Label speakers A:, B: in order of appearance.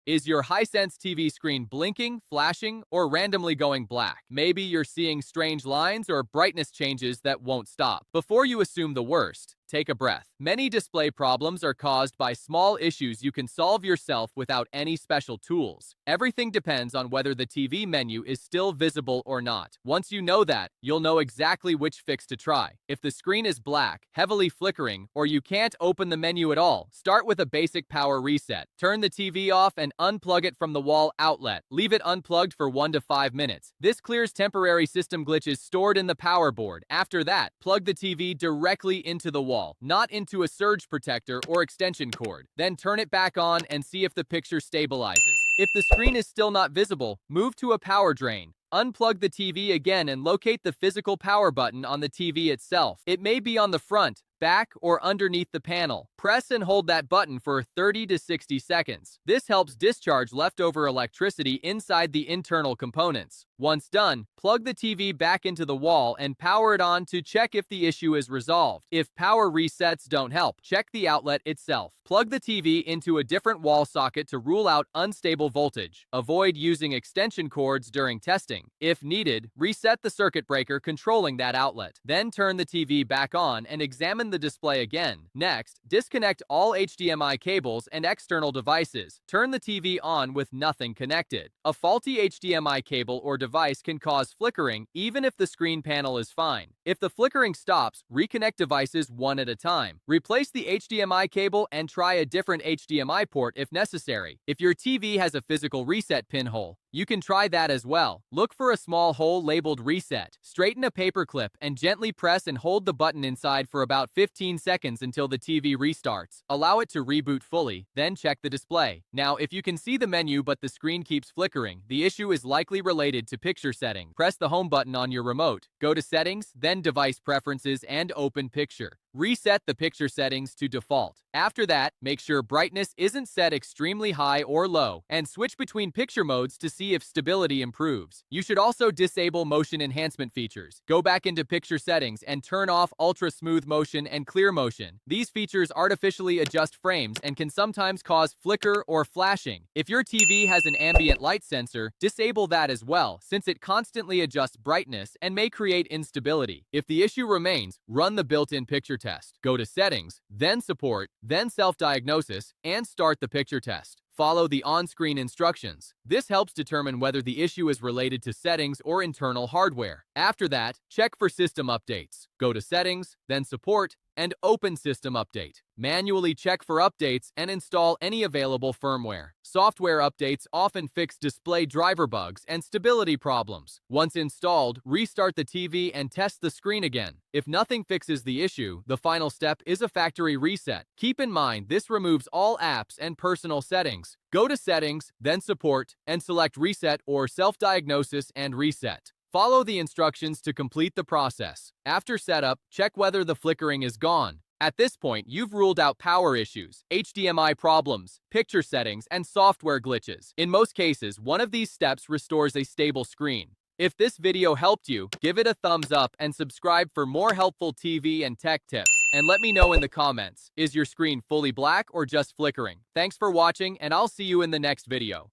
A: Is your Hisense TV screen blinking, flashing, or randomly going black? Maybe you're seeing strange lines or brightness changes that won't stop. Before you assume the worst, take a breath. Many display problems are caused by small issues you can solve yourself without any special tools. Everything depends on whether the TV menu is still visible or not. Once you know that, you'll know exactly which fix to try. If the screen is black, heavily flickering, or you can't open the menu at all, start with a basic power reset. Turn the TV off and unplug it from the wall outlet. Leave it unplugged for 1 to 5 minutes. This clears temporary system glitches stored in the power board. After that, plug the TV directly into the wall, not into a surge protector or extension cord. Then turn it back on and see if the picture stabilizes. If the screen is still not visible, move to a power drain. Unplug the TV again and locate the physical power button on the TV itself. It may be on the front, back, or underneath the panel. Press and hold that button for 30 to 60 seconds. This helps discharge leftover electricity inside the internal components. Once done, plug the TV back into the wall and power it on to check if the issue is resolved. If power resets don't help, check the outlet itself. Plug the TV into a different wall socket to rule out unstable voltage. Avoid using extension cords during testing. If needed, reset the circuit breaker controlling that outlet. Then turn the TV back on and examine the display again. Next, disconnect all HDMI cables and external devices. Turn the TV on with nothing connected. A faulty HDMI cable or device can cause flickering even if the screen panel is fine. If the flickering stops, reconnect devices one at a time. Replace the HDMI cable and try a different HDMI port if necessary. If your TV has a physical reset pinhole, you can try that as well. Look for a small hole labeled reset. Straighten a paper clip and gently press and hold the button inside for about 15 seconds until the TV restarts. Allow it to reboot fully, then check the display. Now, if you can see the menu but the screen keeps flickering, the issue is likely related to picture setting. Press the home button on your remote. Go to Settings, then Device Preferences, and open Picture. Reset the picture settings to default. After that, make sure brightness isn't set extremely high or low, and switch between picture modes to see if stability improves. You should also disable motion enhancement features. Go back into picture settings and turn off ultra smooth motion and clear motion. These features artificially adjust frames and can sometimes cause flicker or flashing. If your TV has an ambient light sensor, disable that as well, since it constantly adjusts brightness and may create instability. If the issue remains, run the built-in picture test. Go to Settings, then Support, then Self-Diagnosis, and start the picture test. Follow the on-screen instructions. This helps determine whether the issue is related to settings or internal hardware. After that, check for system updates. Go to Settings, then Support, and open System Update. Manually check for updates and install any available firmware. Software updates often fix display driver bugs and stability problems. Once installed, restart the TV and test the screen again. If nothing fixes the issue, the final step is a factory reset. Keep in mind, this removes all apps and personal settings. Go to Settings, then Support, and select Reset or Self-Diagnosis and Reset. Follow the instructions to complete the process. After setup, check whether the flickering is gone. At this point, you've ruled out power issues, HDMI problems, picture settings, and software glitches. In most cases, one of these steps restores a stable screen. If this video helped you, give it a thumbs up and subscribe for more helpful TV and tech tips. And let me know in the comments, is your screen fully black or just flickering? Thanks for watching, and I'll see you in the next video.